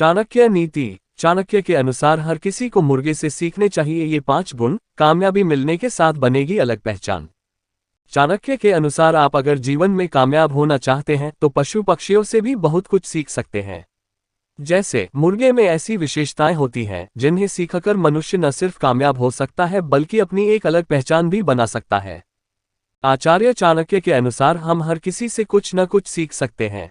चाणक्य नीति। चाणक्य के अनुसार हर किसी को मुर्गे से सीखने चाहिए ये 5 गुण, कामयाबी मिलने के साथ बनेगी अलग पहचान। चाणक्य के अनुसार आप अगर जीवन में कामयाब होना चाहते हैं तो पशु पक्षियों से भी बहुत कुछ सीख सकते हैं। जैसे मुर्गे में ऐसी विशेषताएं होती हैं जिन्हें सीखकर मनुष्य न सिर्फ कामयाब हो सकता है बल्कि अपनी एक अलग पहचान भी बना सकता है। आचार्य चाणक्य के अनुसार हम हर किसी से कुछ न कुछ सीख सकते हैं।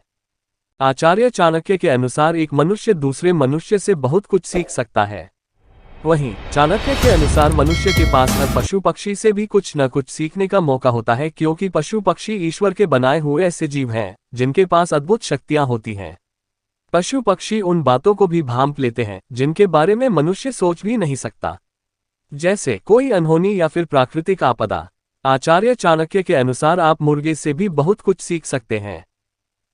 आचार्य चाणक्य के अनुसार एक मनुष्य दूसरे मनुष्य से बहुत कुछ सीख सकता है। वहीं चाणक्य के अनुसार मनुष्य के पास हर पशु पक्षी से भी कुछ न कुछ सीखने का मौका होता है, क्योंकि पशु पक्षी ईश्वर के बनाए हुए ऐसे जीव हैं जिनके पास अद्भुत शक्तियां होती हैं। पशु पक्षी उन बातों को भी भांप लेते हैं जिनके बारे में मनुष्य सोच भी नहीं सकता, जैसे कोई अनहोनी या फिर प्राकृतिक आपदा। आचार्य चाणक्य के अनुसार आप मुर्गे से भी बहुत कुछ सीख सकते हैं।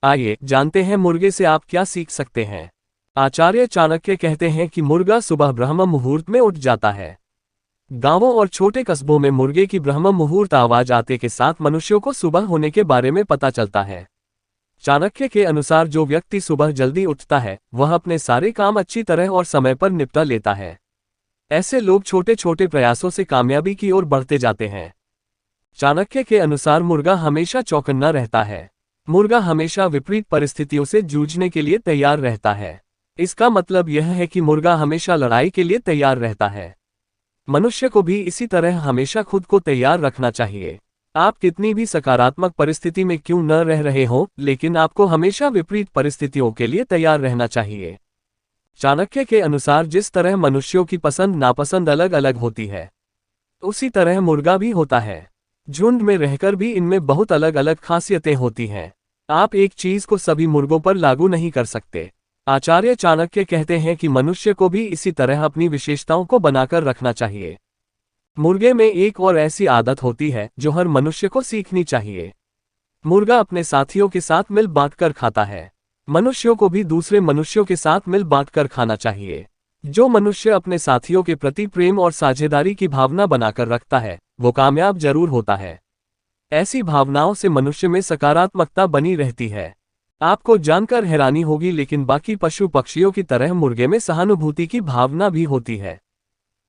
आइए जानते हैं मुर्गे से आप क्या सीख सकते हैं। आचार्य चाणक्य कहते हैं कि मुर्गा सुबह ब्रह्म मुहूर्त में उठ जाता है। गांवों और छोटे कस्बों में मुर्गे की ब्रह्म मुहूर्त आवाज आते के साथ मनुष्यों को सुबह होने के बारे में पता चलता है। चाणक्य के अनुसार जो व्यक्ति सुबह जल्दी उठता है वह अपने सारे काम अच्छी तरह और समय पर निपटा लेता है। ऐसे लोग छोटे छोटे प्रयासों से कामयाबी की ओर बढ़ते जाते हैं। चाणक्य के अनुसार मुर्गा हमेशा चौकन्ना रहता है। मुर्गा हमेशा विपरीत परिस्थितियों से जूझने के लिए तैयार रहता है। इसका मतलब यह है कि मुर्गा हमेशा लड़ाई के लिए तैयार रहता है। मनुष्य को भी इसी तरह हमेशा खुद को तैयार रखना चाहिए। आप कितनी भी सकारात्मक परिस्थिति में क्यों न रह रहे हों, लेकिन आपको हमेशा विपरीत परिस्थितियों के लिए तैयार रहना चाहिए। चाणक्य के अनुसार जिस तरह मनुष्यों की पसंद नापसंद अलग अलग होती है, उसी तरह मुर्गा भी होता है। झुंड में रहकर भी इनमें बहुत अलग अलग खासियतें होती हैं। आप एक चीज को सभी मुर्गों पर लागू नहीं कर सकते। आचार्य चाणक्य कहते हैं कि मनुष्य को भी इसी तरह अपनी विशेषताओं को बनाकर रखना चाहिए। मुर्गे में एक और ऐसी आदत होती है जो हर मनुष्य को सीखनी चाहिए। मुर्गा अपने साथियों के साथ मिल बांटकर खाता है। मनुष्यों को भी दूसरे मनुष्यों के साथ मिल बांटकर खाना चाहिए। जो मनुष्य अपने साथियों के प्रति प्रेम और साझेदारी की भावना बनाकर रखता है वो कामयाब जरूर होता है। ऐसी भावनाओं से मनुष्य में सकारात्मकता बनी रहती है। आपको जानकर हैरानी होगी, लेकिन बाकी पशु पक्षियों की तरह मुर्गे में सहानुभूति की भावना भी होती है।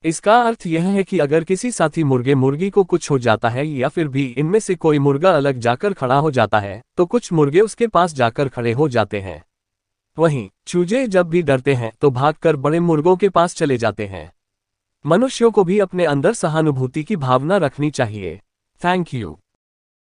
इसका अर्थ यह है कि अगर किसी साथी मुर्गे मुर्गी को कुछ हो जाता है या फिर भी इनमें से कोई मुर्गा अलग जाकर खड़ा हो जाता है तो कुछ मुर्गे उसके पास जाकर खड़े हो जाते हैं। वहीं चूजे जब भी डरते हैं तो भागकर बड़े मुर्गों के पास चले जाते हैं। मनुष्यों को भी अपने अंदर सहानुभूति की भावना रखनी चाहिए। Thank you.